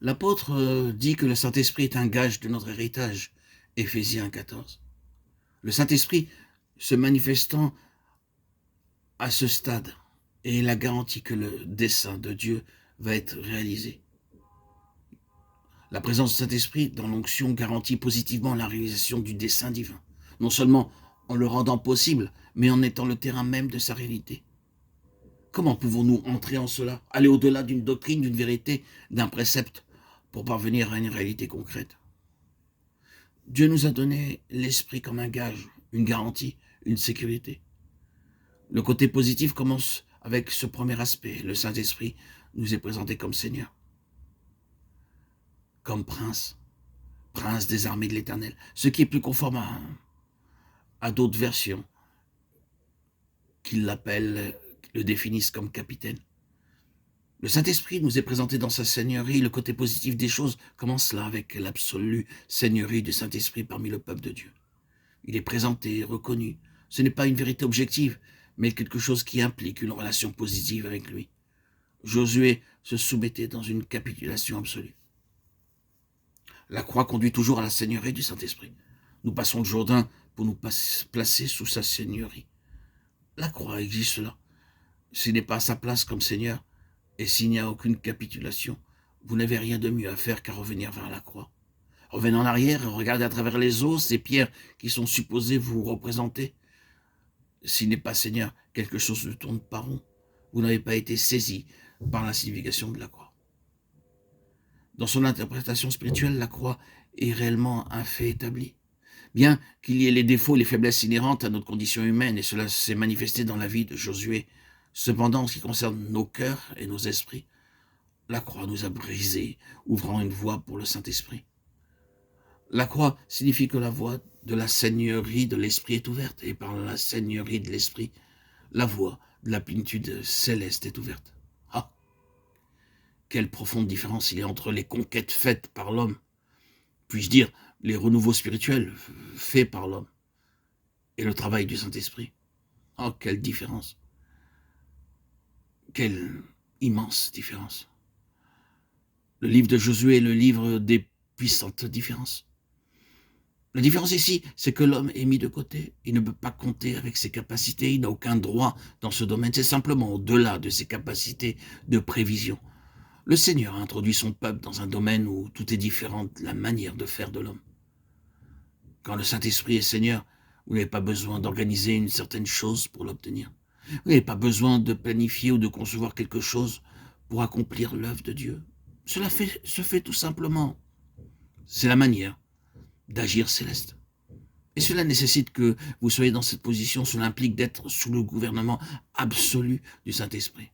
L'apôtre dit que le Saint-Esprit est un gage de notre héritage. Éphésiens 14. Le Saint-Esprit se manifestant à ce stade est la garantie que le dessein de Dieu va être réalisé. La présence du Saint-Esprit dans l'onction garantit positivement la réalisation du dessein divin, non seulement en le rendant possible, mais en étant le terrain même de sa réalité. Comment pouvons-nous entrer en cela, aller au-delà d'une doctrine, d'une vérité, d'un précepte, pour parvenir à une réalité concrète? Dieu nous a donné l'Esprit comme un gage, une garantie, une sécurité. Le côté positif commence avec ce premier aspect. Le Saint-Esprit nous est présenté comme Seigneur, comme prince des armées de l'Éternel, ce qui est plus conforme à d'autres versions qui l'appellent, le définissent comme capitaine. Le Saint-Esprit nous est présenté dans sa seigneurie. Le côté positif des choses commence là avec l'absolue seigneurie du Saint-Esprit parmi le peuple de Dieu. Il est présenté, reconnu. Ce n'est pas une vérité objective, mais quelque chose qui implique une relation positive avec lui. Josué se soumettait dans une capitulation absolue. La croix conduit toujours à la seigneurie du Saint-Esprit. Nous passons le Jourdain pour nous placer sous sa seigneurie. La croix existe là. S'il n'est pas à sa place comme Seigneur, et s'il n'y a aucune capitulation, vous n'avez rien de mieux à faire qu'à revenir vers la croix. Revenez en arrière et regardez à travers les os ces pierres qui sont supposées vous représenter. S'il n'est pas Seigneur, quelque chose ne tourne pas rond. Vous n'avez pas été saisi par la signification de la croix. Dans son interprétation spirituelle, la croix est réellement un fait établi. Bien qu'il y ait les défauts, les faiblesses inhérentes à notre condition humaine, et cela s'est manifesté dans la vie de Josué, cependant, en ce qui concerne nos cœurs et nos esprits, la croix nous a brisés, ouvrant une voie pour le Saint-Esprit. La croix signifie que la voie de la seigneurie de l'Esprit est ouverte, et par la seigneurie de l'Esprit, la voie de la plénitude céleste est ouverte. Ah, quelle profonde différence il y a entre les conquêtes faites par l'homme, puis-je dire les renouveaux spirituels faits par l'homme, et le travail du Saint-Esprit. Oh, quelle différence! Quelle immense différence! Le livre de Josué est le livre des puissantes différences. La différence ici, c'est que l'homme est mis de côté. Il ne peut pas compter avec ses capacités. Il n'a aucun droit dans ce domaine. C'est simplement au-delà de ses capacités de prévision. Le Seigneur a introduit son peuple dans un domaine où tout est différent de la manière de faire de l'homme. Quand le Saint-Esprit est Seigneur, vous n'avez pas besoin d'organiser une certaine chose pour l'obtenir. Vous n'avez pas besoin de planifier ou de concevoir quelque chose pour accomplir l'œuvre de Dieu. Cela se fait tout simplement. C'est la manière d'agir céleste. Et cela nécessite que vous soyez dans cette position. Cela implique d'être sous le gouvernement absolu du Saint-Esprit.